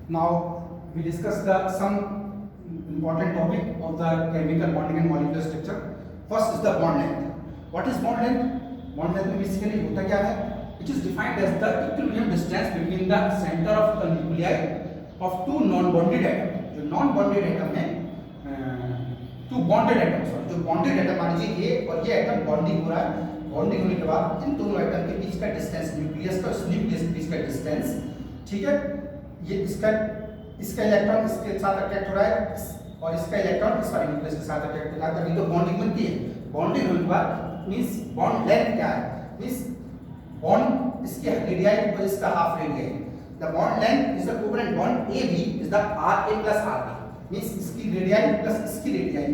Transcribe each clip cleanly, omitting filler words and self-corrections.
Now we discuss the some important topic of the chemical bonding and molecular structure. First is the bond length. What is bond length? Bond length में basically होता क्या है? It is defined as the equilibrium distance between the center of the nuclei of two non-bonded atoms. जो non-bonded atom है, two bonded atoms, जो bonded atom मान लीजिए ये और ये atom bonding हो रहा है. बॉन्डिंग होने के बाद इन दोनों एटम के बीच का डिस्टेंस, न्यूक्लियस का न्यूक्लियस के बीच का डिस्टेंस, ठीक है, ये इसका इलेक्ट्रॉन इसके साथ अट्रैक्ट हो रहा है और इसका इलेक्ट्रॉन इस वाले न्यूक्लियस के साथ अट्रैक्ट हो रहा है, तभी तो बॉन्डिंग बनती है. बॉन्डिंग होने के बाद मींस बॉन्ड लेंथ क्या है? मींस बॉन्ड इसके रेडियस और इसका half radius. The bond length is the covalent bond AB is the RA plus RB. Means इसकी रेडियस प्लस इसकी रेडियस,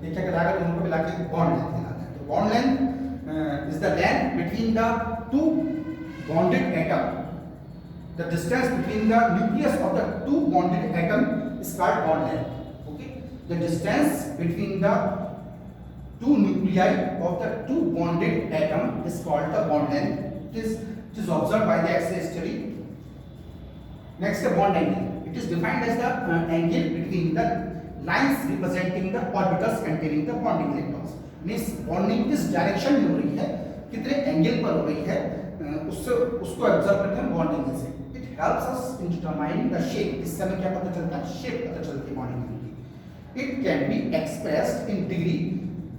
ये क्या कहलाएगा? दोनों को मिला के बॉन्ड लेंथ कहलाता है. तो bond length is the length between the two bonded atom. The distance between the nucleus of the two bonded atom is called bond length. Okay, the distance between the two nuclei of the two bonded atom is called the bond length. It is observed by the X-ray study. Next, the bond angle. It is defined as the angle between the lines representing the orbitals containing the bonding electrons. Means bonding किस direction में हो रही है, कितने angle पर हो रही है, उससे उसको ऑब्जर्व करते हैं बॉन्ड एंगल से. It helps us in determining the shape. इससे हमें क्या पता चलता है? शेप पता चलती है बॉन्ड एंगल की. It can be expressed in degree.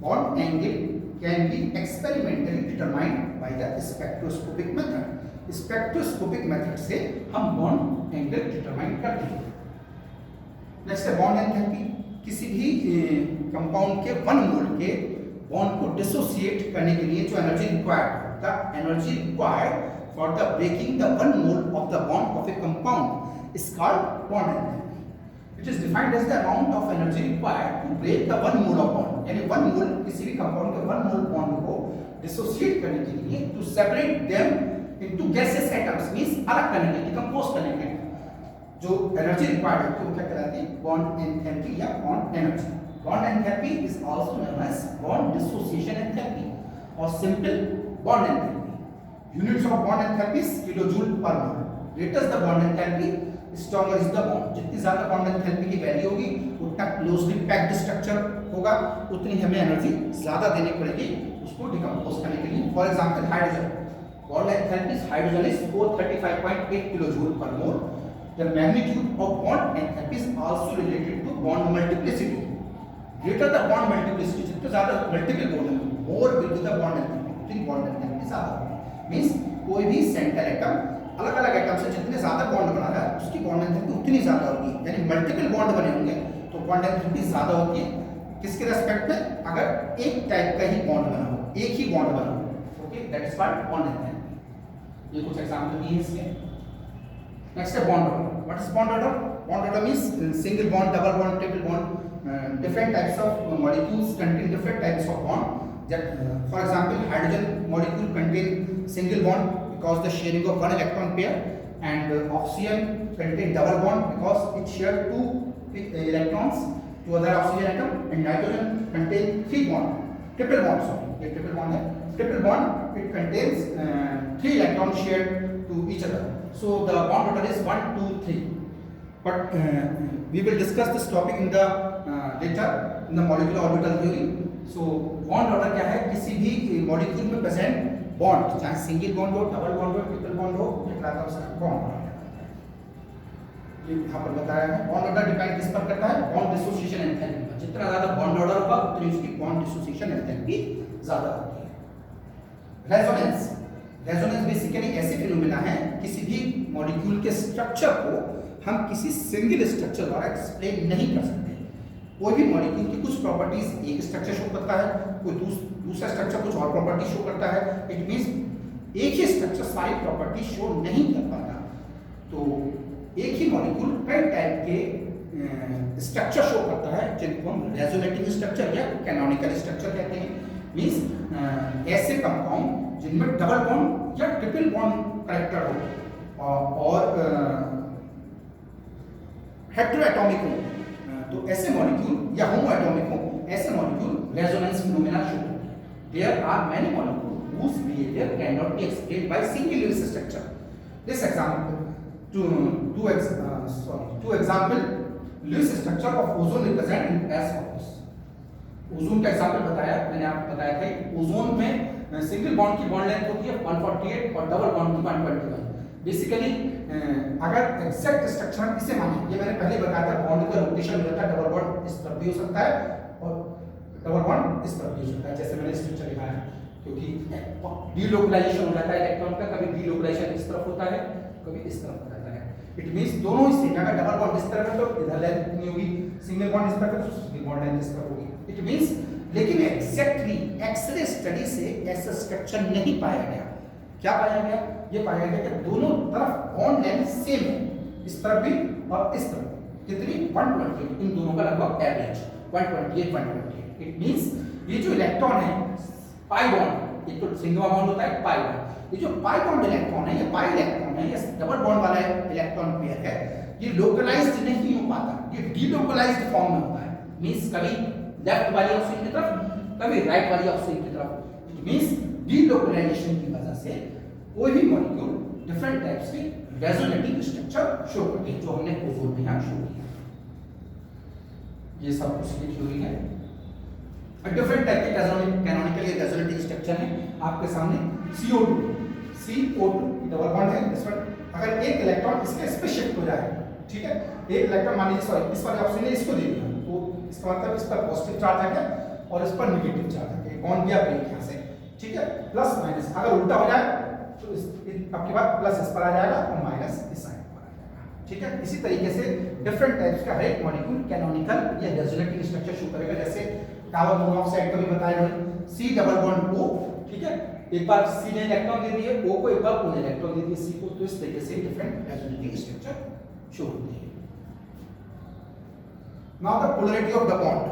Bond angle can be experimentally determined by the spectroscopic method. Spectroscopic method से हम बॉन्ड एंगल डिटरमाइन करते हैं. नेक्स्ट है बॉन्ड एंथैल्पी. किसी भी कंपाउंड के 1 मोल के बॉन्ड को डिसोसिएट करने के लिए जो energy required, the energy required for the breaking the 1 mole of the bond of a compound is called bond energy. It is defined as the amount of energy required to break the 1 mole of bond. यानी 1 मोल किसी भी compound के 1 मोल bond को dissociate करने के लिए, to separate them into gases atoms, means अलग करने के लिए, डिकम्पोज करने के लिए जो एनर्जी रिक्वायर्ड है वो क्या कहलाती है? बॉन्ड एंथैल्पी या bond energy. Bond enthalpy is also known as bond dissociation enthalpy or simple bond enthalpy. Units of bond enthalpy is kilojoule per mole. Greater the bond enthalpy, stronger is the bond. जितनी ज़्यादा bond enthalpy की value होगी उतना closely packed structure होगा, उतनी हमें energy ज़्यादा देनी पड़ेगी उसको डिकम्पोज करने के लिए. For example hydrogen. Bond enthalpy hydrogen is 435.8 kilojoule per mole. The magnitude of bond enthalpy is also related to bond multiplicity. Greater the bond multiplicity, जितने ज़्यादा मल्टीपल बॉन्ड होंगे, more will be the bond enthalpy, उतनी bond enthalpy ज़्यादा होगी. Means कोई भी centre atom अलग अलग एटम से जितने ज़्यादा बॉन्ड बना रहा है उसकी बॉन्ड एंथैल्पी उतनी ज़्यादा होगी. यानी मल्टीपल बॉन्ड बने होंगे तो बॉन्ड एंथैल्पी ज़्यादा होती है. किसके रेस्पेक्ट में? अगर एक टाइप का ही बॉन्ड बना हो, एक ही बॉन्ड बना हो. Okay, that is called bond enthalpy. ये कुछ एग्जांपल दिए इसके. नेक्स्ट है bond order. What is bond order? Bond order means single bond, double bond, triple bond. Different types of molecules contain different types of bond. That, for example, hydrogen molecule contain single bond because the sharing of one electron pair, and oxygen contain double bond because it share two electrons to other oxygen atom, and nitrogen contain 3 bond, triple bond. Sorry, ये triple bond है. Triple bond it contains 3 electrons shared to each other. So the bond order is 1, 2, 3. But we will discuss this topic in the later in the molecular orbital theory. So bond order क्या है? किसी भी molecule में present bond, चाहे single bond हो, double bond हो, triple bond हो, कहलाता है उसका बॉन्ड ऑर्डर. ये यहाँ पर बताया है. बॉन्ड ऑर्डर डिपेंड किस पर करता है? बॉन्ड डिसोसिएशन एंथैल्पी पर. जितना ज्यादा बॉन्ड ऑर्डर होगा उतनी उसकी बॉन्ड डिसोसिएशन एंथैल्पी ज्यादा होती है. रेजोनेंस. रेजोनेंस बेसिकली ऐसे फिनोमेना है, किसी भी मॉलिक्यूल के स्ट्रक्चर को हम किसी सिंगल स्ट्रक्चर द्वारा एक्सप्लेन नहीं कर सकते. कोई भी मॉलिक्यूल की कुछ प्रॉपर्टीज एक स्ट्रक्चर शो करता है, कोई दूसरा स्ट्रक्चर कुछ और प्रॉपर्टी शो करता है. इट मींस एक ही स्ट्रक्चर सारी प्रॉपर्टी शो नहीं कर पाता. तो एक ही मॉलिक्यूल कई टाइप के स्ट्रक्चर शो करता है जिनको हम रेजोनेटिंग स्ट्रक्चर या कैनोनिकल स्ट्रक्चर कहते हैं. मींस ऐसे कंपाउंड जिनमें डबल बॉन्ड या ट्रिपल बॉन्ड कैरेक्टर हो और हेटेरोएटॉमिक हो, तो ऐसे मॉलिक्यूल या होमोएटॉमिक हो, ऐसे मॉलिक्यूल रेजोनेंस फिनोमेना शो करते हैं. There are many molecule whose behavior cannot be explained by single unit structure. This example, two example, Lewis structure of ozone represent as follows. Ozone का एग्जांपल बताया, मैंने आपको बताया था ओजोन में single bond की बॉन्ड लेंथ होती है 148 और डबल बॉन्ड की 121. बेसिकली अगर एग्जैक्ट स्ट्रक्चर इसे माने, ये मैंने पहले बताया था, बॉन्ड का रोटेशन हो जाता है, डबल बॉन्ड इस तरफ भी हो सकता है और डबल बॉन्ड इस तरफ भी हो सकता है, जैसे मैंने स्ट्रक्चर दिखाया, क्योंकि डीलोकलाइजेशन हो जाता है इलेक्ट्रॉन का, कभी डीलोकलाइजेशन इस तरफ होता है, कभी इस तरफ होता है. इट मींस दोनों हिस्से, अगर डबल बॉन्ड इस तरफ है तो इधर लेंथ कितनी होगी, सिंगल बॉन्ड इस तरफ है तो सिंगल बॉन्ड लेंथ इस तरफ होगी. इट मींस लेकिन एग्जैक्टली एक्सरे स्टडी से ऐसा स्ट्रक्चर नहीं पाया गया. क्या पाया गया? ये पाया गया कि दोनों तरफ बॉन्ड लेंथ सेम है, इस तरफ भी और इस तरफ. कितनी? 120. इन दोनों का लगभग एवरेज 128. इट मींस ये जो इलेक्ट्रॉन है पाई बॉन्ड, एक तो सिंगल बॉन्ड होता है पाई बॉन्ड, ये जो पाई बॉन्ड इलेक्ट्रॉन है, ये पाई इलेक्ट्रॉन है, ये डबल बॉन्ड वाला इलेक्ट्रॉन पेयर है, ये लोकलाइज्ड नहीं हो पाता, ये डीलोकलाइज्ड फॉर्म में होता है. मींस कभी लेफ्ट वाली ऑक्सीजन की तरफ, कभी राइट वाली ऑक्सीजन की तरफ. इट मींस डीलोकलाइजेशन की वजह से कोई भी मॉलिक्यूल डिफरेंट टाइप्स के रेजोनेटिंग स्ट्रक्चर शो करते हैं, जो हमने ओजोन में यहां शो किया. ये सब कुछ की थ्योरी है. डिफरेंट टाइप के कैनोनिकल रेजोनेटिंग स्ट्रक्चर है आपके सामने. CO2 डबल बॉन्ड है, इस पर अगर एक इलेक्ट्रॉन इस पे शिफ्ट हो जाए, ठीक है, एक इलेक्ट्रॉन मान लीजिए, सॉरी, इस वाले ऑप्शन ने इसको दे दिया, तो इसका मतलब इस पर पॉजिटिव चार्ज आ गया और इस पर नेगेटिव चार्ज आ गया, बॉन्ड गया ब्रेक यहां से, ठीक है, प्लस माइनस. अगर उल्टा हो जाए तो आपके पास प्लस इस पर आ जाएगा और माइनस इस साइड पर आ जाएगा, ठीक है. इसी तरीके से डिफरेंट टाइप्स का हर एक मॉलिक्यूल कैनोनिकल या रेजोनेटिंग स्ट्रक्चर शो करेगा. जैसे कार्बन मोनोऑक्साइड का भी बताया मैंने, C डबल बॉन्ड O, ठीक है, एक बार C ने इलेक्ट्रॉन दे दिए O को, एक बार O ने इलेक्ट्रॉन दे दिए C को, तो इस तरीके से डिफरेंट रेजोनेटिंग स्ट्रक्चर शो होते हैं. Now the polarity of the bond.